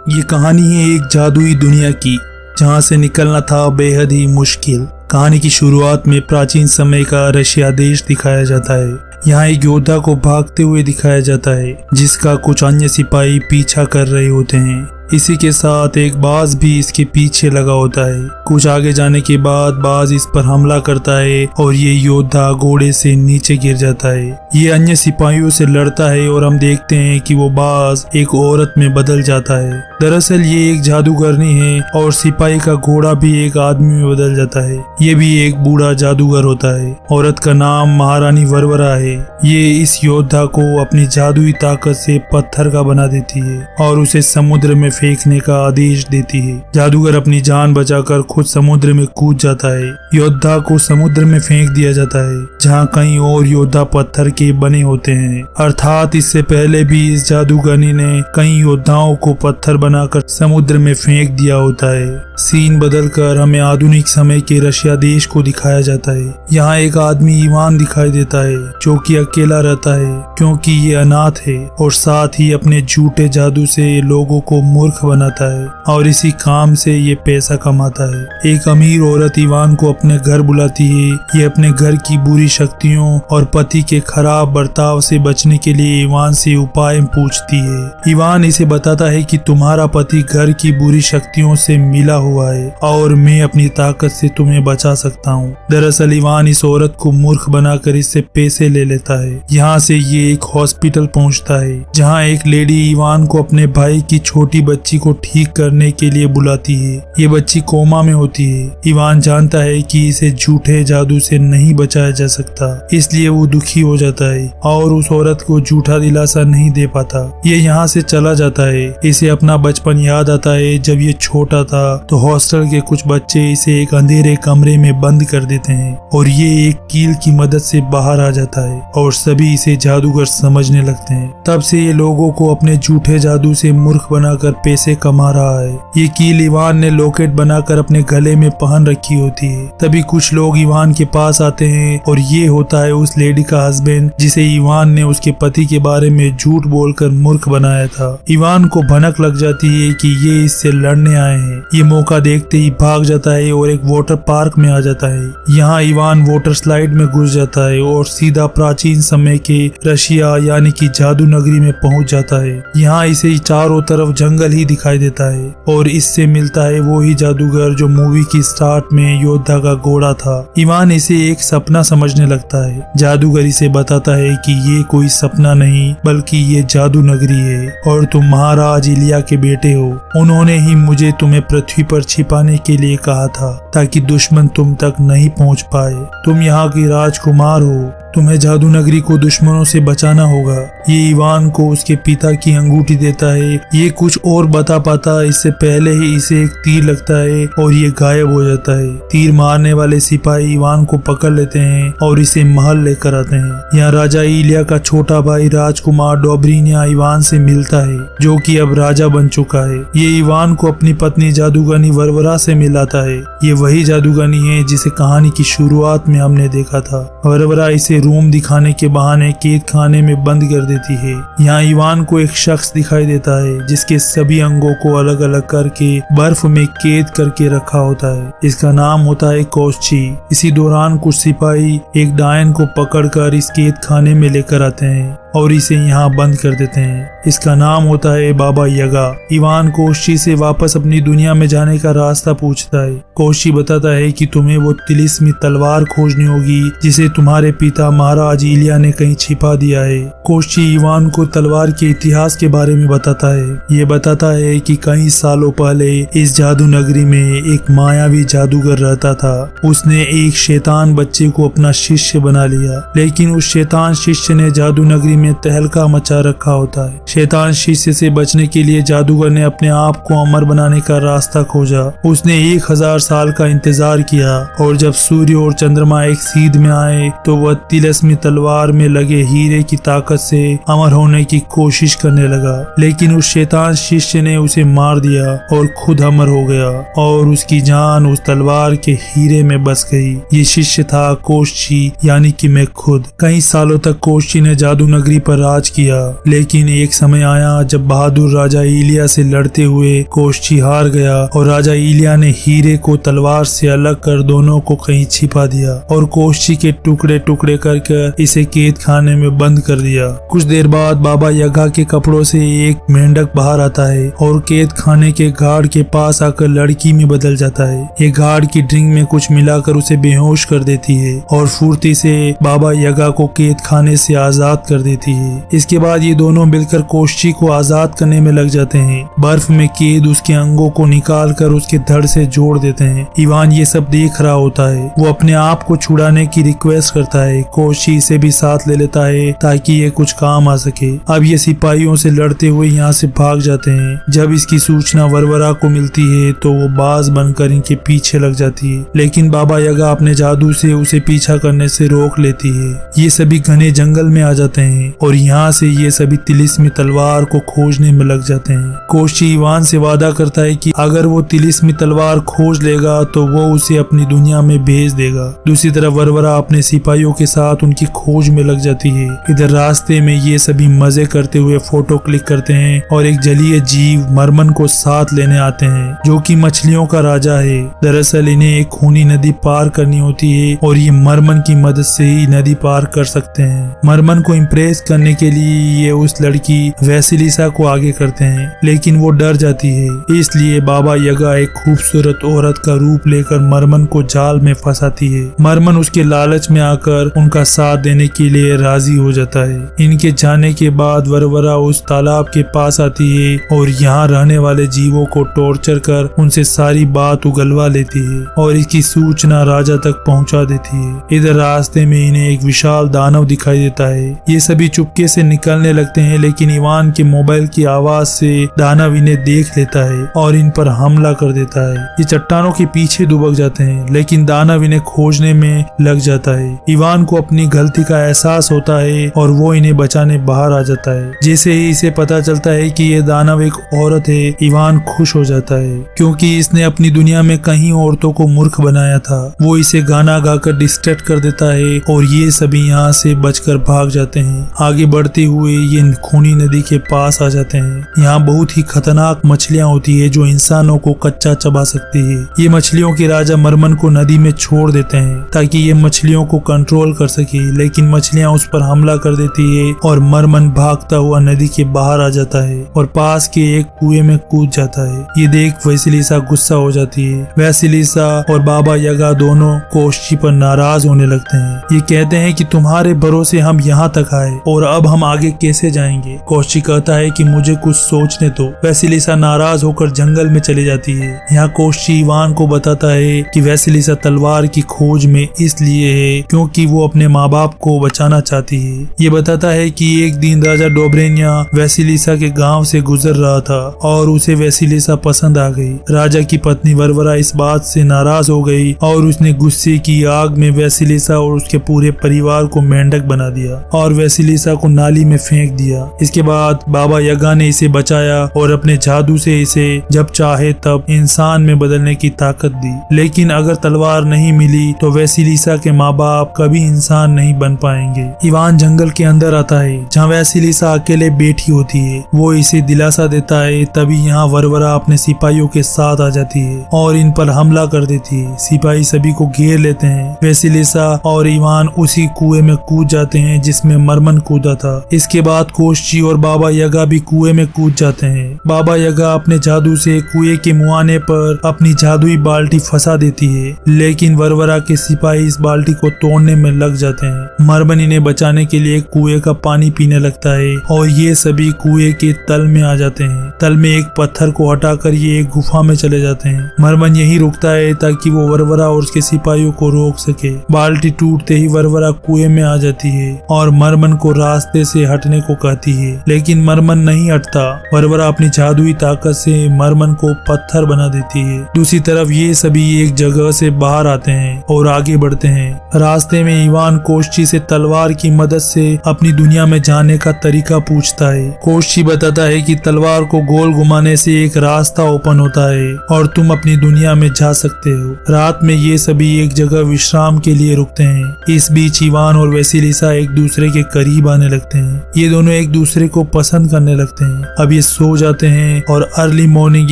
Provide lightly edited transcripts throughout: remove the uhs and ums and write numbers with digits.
ये कहानी है एक जादुई दुनिया की, जहाँ से निकलना था बेहद ही मुश्किल। कहानी की शुरुआत में प्राचीन समय का रशिया देश दिखाया जाता है। यहाँ एक योद्धा को भागते हुए दिखाया जाता है, जिसका कुछ अन्य सिपाही पीछा कर रहे होते हैं। इसी के साथ एक बाज भी इसके पीछे लगा होता है। कुछ आगे जाने के बाद बाज इस पर हमला करता है और ये योद्धा घोड़े से नीचे गिर जाता है। ये अन्य सिपाहियों से लड़ता है और हम देखते हैं कि वो बाज एक औरत में बदल जाता है। दरअसल ये एक जादूगरनी है और सिपाही का घोड़ा भी एक आदमी में बदल जाता है। ये भी एक बूढ़ा जादूगर होता है। औरत का नाम महारानी वरवरा है। ये इस योद्धा को अपनी जादुई ताकत से पत्थर का बना देती है और उसे समुद्र में फेंकने का आदेश देती है। जादूगर अपनी जान बचाकर खुद समुद्र में कूद जाता है। योद्धा को समुद्र में फेंक दिया जाता है, जहाँ कई और योद्धा पत्थर के बने होते हैं। अर्थात इससे पहले भी इस जादूगरनी ने कई योद्धाओं को पत्थर बनाकर समुद्र में फेंक दिया होता है। सीन बदलकर हमें आधुनिक समय के रशिया देश को दिखाया जाता है। यहाँ एक आदमी इवान दिखाई देता है, जो कि अकेला रहता है क्योंकि ये अनाथ है और साथ ही अपने झूठे जादू से लोगों को मूर्ख बनाता है और इसी काम से ये पैसा कमाता है। एक अमीर औरत इवान को अपने घर बुलाती है। ये अपने घर की बुरी शक्तियों और पति के खराब बर्ताव से बचने के लिए इवान से उपाय पूछती है। इवान इसे बताता है कि तुम्हारा पति घर की बुरी शक्तियों से मिला हुआ है और मैं अपनी ताकत से तुम्हें बचा सकता हूँ। दरअसल इवान इस औरत को मूर्ख बनाकर इससे पैसे ले लेता है। यहाँ से ये एक हॉस्पिटल पहुँचता है, जहाँ एक लेडी इवान को अपने भाई की छोटी बच्ची को ठीक करने के लिए बुलाती है। ये बच्ची कोमा में होती है। इवान जानता है कि इसे झूठे जादू से नहीं बचाया जा सकता, इसलिए वो दुखी हो जाता है और उस औरत को झूठा दिलासा नहीं दे पाता। ये यहाँ से चला जाता है। इसे अपना बचपन याद आता है। जब ये छोटा था तो हॉस्टल के कुछ बच्चे इसे एक अंधेरे कमरे में बंद कर देते हैं और ये एक कील की मदद से बाहर आ जाता है और सभी इसे जादूगर समझने लगते हैं। तब से ये लोगों को अपने झूठे जादू से मूर्ख बनाकर पैसे कमा रहा है। ये कील इवान ने लॉकेट बनाकर अपने गले में पहन रखी होती है। तभी कुछ लोग इवान के पास आते हैं और ये होता है उस लेडी का हस्बैंड, जिसे इवान ने उसके पति के बारे में झूठ बोलकर मूर्ख बनाया था। इवान को भनक लग जाती है कि ये इससे लड़ने आए हैं। ये मौका देखते ही भाग जाता है और एक वाटर पार्क में आ जाता है। यहाँ इवान वाटर स्लाइड में घुस जाता है और सीधा प्राचीन समय के रशिया यानी कि जादू नगरी में पहुंच जाता है। यहाँ इसे चारों तरफ जंगल ही दिखाई देता है और इससे मिलता है वो ही जादूगर जो मूवी की स्टार्ट में योद्धा का घोड़ा था। इवान इसे एक सपना समझने लगता है। जादूगर इसे बताता है कि ये कोई सपना नहीं बल्कि ये जादू नगरी है और तुम महाराज इलिया के बेटे हो। उन्होंने ही मुझे तुम्हें पृथ्वी पर छिपाने के लिए कहा था ताकि दुश्मन तुम तक नहीं पहुंच पाए। तुम यहाँ की राजकुमार हो। तुम्हें जादू नगरी को दुश्मनों से बचाना होगा। ये इवान को उसके पिता की अंगूठी देता है। ये कुछ और बता पाता इससे पहले ही इसे एक तीर लगता है और ये गायब हो जाता है। तीर मारने वाले सिपाही इवान को पकड़ लेते हैं और इसे महल लेकर आते हैं। यहाँ राजा इलिया का छोटा भाई राजकुमार डोब्रिनिया इवान से मिलता है, जो कि अब राजा बन चुका है। ये इवान को अपनी पत्नी जादूगरनी वरवरा से मिलाता है। ये वही जादूगरनी है जिसे कहानी की शुरुआत में हमने देखा था। वरवरा इसे रूम दिखाने के बहाने कैद खाने में बंद कर देती है। यहाँ इवान को एक शख्स दिखाई देता है जिसके सभी अंगों को अलग अलग करके बर्फ में कैद करके रखा होता है। इसका नाम होता है कोस्ची। इसी दौरान कुछ सिपाही एक डायन को पकड़कर इस कैद खाने में लेकर आते हैं और इसे यहाँ बंद कर देते हैं। इसका नाम होता है बाबा यगा। इवान कोशी से वापस अपनी दुनिया में जाने का रास्ता पूछता है। कोशी बताता है कि तुम्हें वो तिलिस्मी तलवार खोजनी होगी जिसे तुम्हारे पिता महाराज इलिया ने कहीं छिपा दिया है। कोशी इवान को तलवार के इतिहास के बारे में बताता है। ये बताता है कि कई सालों पहले इस जादू नगरी में एक मायावी जादूगर रहता था। उसने एक शैतान बच्चे को अपना शिष्य बना लिया, लेकिन उस शैतान शिष्य ने जादू नगरी में तहलका मचा रखा होता है। शैतान शिष्य से बचने के लिए जादूगर ने अपने आप को अमर बनाने का रास्ता खोजा। उसने 1000 साल का इंतजार किया और जब सूर्य और चंद्रमा एक सीध में आए तो वह तिलिस्मी तलवार में लगे हीरे की ताकत से अमर होने की कोशिश करने लगा। लेकिन उस शैतान शिष्य ने उसे मार दिया और खुद अमर हो गया और उसकी जान उस तलवार के हीरे में बस गई। ये शिष्य था कोशी यानी कि मैं खुद। कई सालों तक कोशी ने जादू नगरी नगरी पर राज किया। लेकिन एक समय आया जब बहादुर राजा इलिया से लड़ते हुए कोशची हार गया और राजा इलिया ने हीरे को तलवार से अलग कर दोनों को कहीं छिपा दिया और कोशची के टुकड़े टुकड़े करके इसे कैद खाने में बंद कर दिया। कुछ देर बाद बाबा यगा के कपड़ों से एक मेंढक बाहर आता है और कैद खाने के गार्ड के पास आकर लड़की में बदल जाता है। ये गार्ड की ड्रिंक में कुछ मिलाकर उसे बेहोश कर देती है और फुर्ती से बाबा यगा को कैद खाने से आजाद कर देती है। इसके बाद ये दोनों मिलकर कोशची को आजाद करने में लग जाते हैं। बर्फ में कैद उसके अंगों को निकाल कर उसके धड़ से जोड़ देते हैं। इवान ये सब देख रहा होता है। वो अपने आप को छुड़ाने की रिक्वेस्ट करता है। कोशची इसे भी साथ ले लेता है ताकि ये कुछ काम आ सके। अब ये सिपाहियों से लड़ते हुए यहाँ से भाग जाते हैं। जब इसकी सूचना वरवरा को मिलती है तो वो बाज बनकर इनके पीछे लग जाती है, लेकिन बाबा यगा अपने जादू से उसे पीछा करने से रोक लेती है। ये सभी घने जंगल में आ जाते हैं और यहाँ से ये सभी तिलिस्मी तलवार को खोजने में लग जाते हैं। कोशची इवान से वादा करता है कि अगर वो तिलिस्मी तलवार खोज लेगा तो वो उसे अपनी दुनिया में भेज देगा। दूसरी तरफ वरवरा अपने सिपाहियों के साथ उनकी खोज में लग जाती है। इधर रास्ते में ये सभी मजे करते हुए फोटो क्लिक करते हैं और एक जलीय जीव मरमन को साथ लेने आते हैं जो कि मछलियों का राजा है। दरअसल इन्हें एक खूनी नदी पार करनी होती है और ये मरमन की मदद से ही नदी पार कर सकते हैं। मरमन को इम्प्रेस करने के लिए ये उस लड़की वैसिलिसा को आगे करते हैं, लेकिन वो डर जाती है। इसलिए बाबा यगा एक खूबसूरत औरत का रूप लेकर मरमन को जाल में फंसाती है। मरमन उसके लालच में आकर उनका साथ देने के लिए राजी हो जाता है। इनके जाने के बाद वरवरा उस तालाब के पास आती है और यहाँ रहने वाले जीवों को टॉर्चर कर उनसे सारी बात उगलवा लेती है और इसकी सूचना राजा तक पहुँचा देती है। इधर रास्ते में इन्हें एक विशाल दानव दिखाई देता है। ये सभी चुपके से निकलने लगते हैं, लेकिन इवान के मोबाइल की आवाज से दानव इन्हें देख लेता है और इन पर हमला कर देता है। ये चट्टानों के पीछे दुबक जाते हैं, लेकिन दानव इन्हें खोजने में लग जाता है। इवान को अपनी गलती का एहसास होता है और वो इन्हें बचाने बाहर आ जाता है। जैसे ही इसे पता चलता है कि ये दानव एक औरत है, इवान खुश हो जाता है क्योंकि इसने अपनी दुनिया में कई औरतों को मूर्ख बनाया था। वो इसे गाना गाकर डिस्ट्रैक्ट कर देता है और ये सभी यहाँ से बचकर भाग जाते हैं। आगे बढ़ते हुए ये खूनी नदी के पास आ जाते हैं। यहाँ बहुत ही खतरनाक मछलियाँ होती है जो इंसानों को कच्चा चबा सकती है। ये मछलियों के राजा मरमन को नदी में छोड़ देते हैं ताकि ये मछलियों को कंट्रोल कर सके, लेकिन मछलियाँ उस पर हमला कर देती है और मरमन भागता हुआ नदी के बाहर आ जाता है और पास के एक कुएं में कूद जाता है। ये देख वैसिलिसा गुस्सा हो जाती है। वैसिलिसा और बाबा यगा दोनों कोशची पर नाराज होने लगते हैं। ये कहते हैं कि तुम्हारे भरोसे हम यहाँ तक आए और अब हम आगे कैसे जाएंगे। कोशची कहता है कि मुझे कुछ सोचने दो। वैसिलिसा नाराज होकर जंगल में चली जाती है। यहाँ कोशची इवान को बताता है कि वैसिलिसा तलवार की खोज में इसलिए है क्योंकि वो अपने माँ बाप को बचाना चाहती है। ये बताता है कि एक दिन राजा डोब्रेनिया वैसिलिसा के गांव से गुजर रहा था और उसे वैसिलिसा पसंद आ गई। राजा की पत्नी वरवरा इस बात से नाराज हो गई और उसने गुस्से की आग में वैसिलिसा और उसके पूरे परिवार को मेंढक बना दिया और वैसिलिसा को नाली में फेंक दिया। इसके बाद बाबा यगा ने इसे बचाया और अपने जादू से इसे जब चाहे तब इंसान में बदलने की ताकत दी। लेकिन अगर तलवार नहीं मिली तो वैसिलिसा के माँ बाप कभी इंसान नहीं बन पाएंगे। इवान जंगल के अंदर आता है जहाँ वैसिलिसा अकेले बैठी होती है। वो इसे दिलासा देता है। तभी यहाँ वरवरा अपने सिपाहियों के साथ आ जाती है और इन पर हमला कर देती है। सिपाही सभी को घेर लेते हैं। वैसिलिसा और इवान उसी कुएं में कूद जाते हैं जिसमें मरमन कूदा था। इसके बाद कोशची और बाबा यगा भी कुएं में कूद जाते हैं। बाबा यगा अपने जादू से कुएं के मुहाने पर अपनी जादुई बाल्टी फंसा देती है, लेकिन वरवरा के सिपाही इस बाल्टी को तोड़ने में लग जाते हैं। मरमन इन्हें बचाने के लिए कुएं का पानी पीने लगता है और ये सभी कुएं के तल में आ जाते हैं। तल में एक पत्थर को हटाकर ये एक गुफा में चले जाते हैं। मरमन यही रुकता है ताकि वो वरवरा और उसके सिपाहियों को रोक सके। बाल्टी टूटते ही वरवरा कुएं में आ जाती है और मरमन को रास्ते से हटने को कहती है, लेकिन मरमन नहीं हटता। वरवरा अपनी जादुई ताकत से मरमन को पत्थर बना देती है। दूसरी तरफ ये सभी एक जगह से बाहर आते हैं और आगे बढ़ते हैं। रास्ते में इवान कोशची से तलवार की मदद से अपनी दुनिया में जाने का तरीका पूछता है। कोशची बताता है कि तलवार को गोल घुमाने से एक रास्ता ओपन होता है और तुम अपनी दुनिया में जा सकते हो। रात में ये सभी एक जगह विश्राम के लिए रुकते हैं। इस बीच इवान और वेसिलिसा एक दूसरे के करीब आने लगते हैं। ये दोनों एक दूसरे को पसंद करने लगते हैं। अब ये सो जाते हैं और अर्ली मॉर्निंग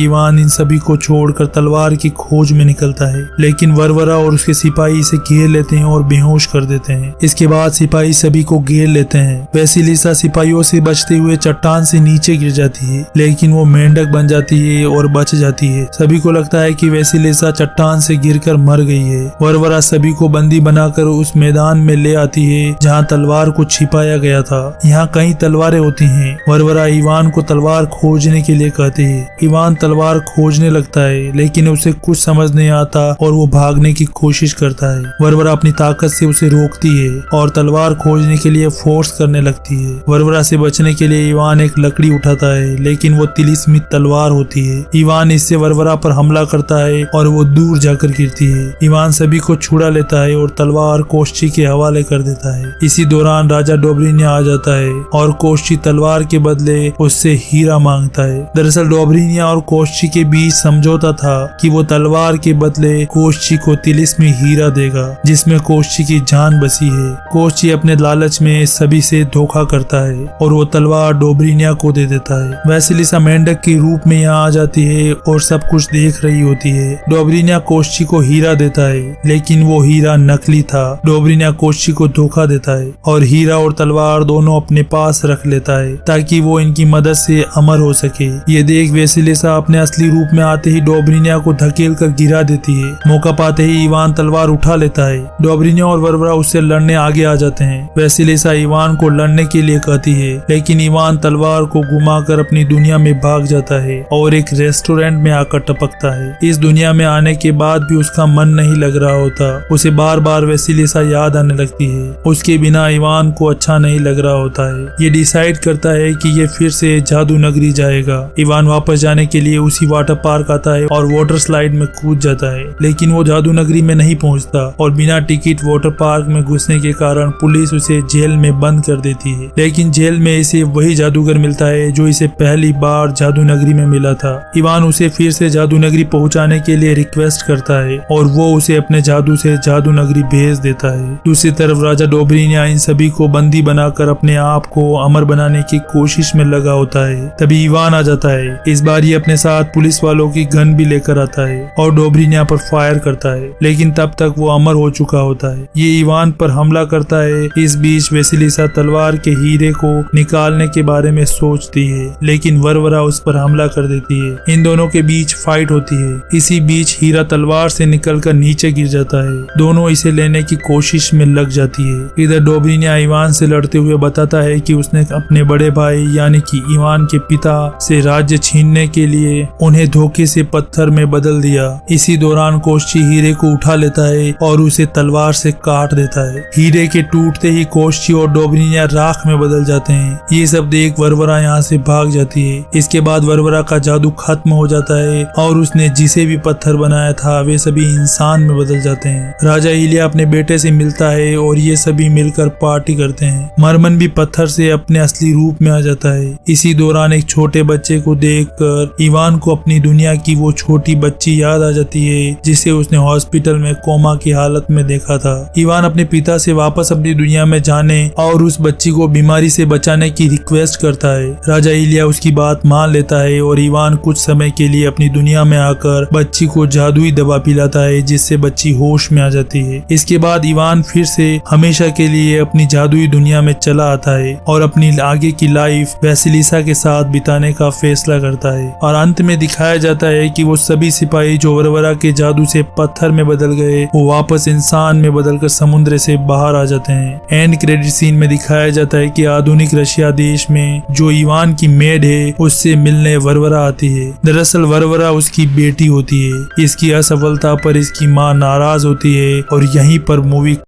इवान इन सभी को छोड़कर तलवार की खोज में निकलता है, लेकिन वरवरा और उसके सिपाही इसे घेर लेते हैं और बेहोश कर देते हैं। इसके बाद सिपाही सभी को घेर लेते हैं। वेसिलिसा सिपाहियों से बचते हुए चट्टान से नीचे गिर जाती है, लेकिन वो मेंढक बन जाती है और बच जाती है। सभी को लगता है कि वेसिलिसा चट्टान से गिरकर मर गई है। वरवरा सभी को बंदी बनाकर उस मैदान में ले आती है जहाँ तलवार को छिपाया गया था। यहाँ कई तलवारें होती हैं। वरवरा इवान को तलवार खोजने के लिए कहती है। इवान तलवार खोजने लगता है, लेकिन उसे कुछ समझ नहीं आता और वो भागने की कोशिश करता है। वरवरा अपनी ताकत से उसे रोकती है और तलवार खोजने के लिए फोर्स करने लगती है। वरवरा से बचने के लिए इवान एक लकड़ी उठाता है, लेकिन वो तिलिस्मित तलवार होती है। इवान इससे वरवरा पर हमला करता है और वो दूर जाकर गिरती है। इवान सभी को छुड़ा लेता है और तलवार कोस्ची के हवाले कर देता है। इसी दौरान राजा डोब्रिनिया आ जाता है और कोस्ची तलवार के बदले उससे हीरा मांगता है। दरअसल डोब्रिनिया और कोस्ची के बीच समझौता था कि वो तलवार के बदले कोस्ची को तिलिस्मी हीरा देगा, जिसमें कोस्ची की जान बसी है। कोस्ची अपने लालच में सभी से धोखा करता है और वो तलवार डोब्रिनिया को दे देता है। वेसिलिसा मेंढक के रूप में यहाँ आ जाती है और सब कुछ देख रही होती है। डोब्रिनिया कोस्ची को हीरा देता है, लेकिन वो हीरा नकली था। डोब्रिनिया कोस्ची को धोखा देता है और हीरा और तलवार दोनों अपने पास रख लेता है ताकि वो इनकी मदद से अमर हो सके। ये देख वेसिलिसा अपने असली रूप में आते ही डोब्रिनिया को धकेल कर गिरा देती है। मौका पाते ही इवान तलवार उठा लेता है। डोब्रिनिया और वरवरा उससे लड़ने आगे आ जाते हैं। वेसिलिसा इवान को लड़ने के लिए कहती है, लेकिन इवान तलवार को घुमाकर अपनी दुनिया में भाग जाता है और एक रेस्टोरेंट में आकर टपकता है। इस दुनिया में आने के बाद भी उसका मन नहीं लग रहा होता। उसे बार बार वेसिलिसा याद आने लगती है। उसके बिना इवान को अच्छा नहीं लग रहा होता है। ये डिसाइड करता है कि ये फिर से जादू नगरी जाएगा। इवान वापस जाने के लिए उसी वाटर पार्क आता है और वाटर स्लाइड में कूद जाता है, लेकिन वो जादू नगरी में नहीं पहुंचता और बिना टिकट वाटर पार्क में घुसने के कारण पुलिस उसे जेल में बंद कर देती है। लेकिन जेल में इसे वही जादूगर मिलता है जो इसे पहली बार जादू नगरी में मिला था। इवान उसे फिर से जादू नगरी पहुंचाने के लिए रिक्वेस्ट करता है और वो उसे अपने जादू से जादू नगरी भेज देता है। दूसरी तरफ राजा डोब्रिनिया इन सभी को बंदी बनाकर अपने आप को अमर बनाने की कोशिश में लगा होता है। तभी इवान आ जाता है। इस बार ये अपने साथ पुलिस वालों की गन भी लेकर आता है और डोब्रिनिया पर फायर करता है, लेकिन तब तक वो अमर हो चुका होता है। ये इवान पर हमला करता है। इस बीच वेसिलिसा तलवार के हीरे को निकालने के बारे में सोचती है, लेकिन वरवरा उस पर हमला कर देती है। इन दोनों के बीच फाइट होती है। इसी बीच हीरा तलवार से निकलकर नीचे गिर जाता है। दोनों इसे लेने की कोशिश में लग जाती है। इधर डोब्रिनिया इवान से लड़ते हुए बताता है कि उसने अपने बड़े भाई यानी कि इवान के पिता से राज्य छीनने के लिए उन्हें धोखे से पत्थर में बदल दिया। इसी दौरान कोस्ची हीरे को उठा लेता है और उसे तलवार से काट देता है। हीरे के टूटते ही कोस्ची और डोब्रिनिया राख में बदल जाते हैं। ये सब देख वरवरा यहाँ से भाग जाती है। इसके बाद वरवरा का जादू खत्म हो जाता है और उसने जिसे भी पत्थर बनाया था वे सभी इंसान में बदल जाते हैं। राजा इलिया अपने बेटे से मिलता है और ये सभी मिलकर पार्टी करते हैं। मरमन भी पत्थर से अपने असली रूप में आ जाता है। इसी दौरान एक छोटे बच्चे को देखकर इवान को अपनी दुनिया की वो छोटी बच्ची याद आ जाती है जिसे उसने हॉस्पिटल में कोमा की हालत में देखा था। इवान अपने पिता से वापस अपनी दुनिया में जाने और उस बच्ची को बीमारी से बचाने की रिक्वेस्ट करता है। राजा इलिया उसकी बात मान लेता है और इवान कुछ समय के लिए अपनी दुनिया में आकर बच्ची को जादुई दवा पिलाता है जिससे बच्ची होश में आ जाती है। इसके बाद इवान फिर से हमेशा के लिए अपनी जादुई दुनिया में चला आता है और अपनी आगे की लाइफ वेसिलिसा के साथ बिताने का फैसला करता है। और अंत में दिखाया जाता है कि वो सभी सिपाही जो वरवरा के जादू से पत्थर में बदल गए वो वापस इंसान में बदलकर समुद्र से बाहर आ जाते हैं। एंड क्रेडिट सीन में दिखाया जाता है कि आधुनिक रशिया देश में जो इवान की मेड है उससे मिलने वरवरा आती है। दरअसल वरवरा उसकी बेटी होती है। इसकी असफलता पर इसकी माँ नाराज होती है और यहीं पर मूवी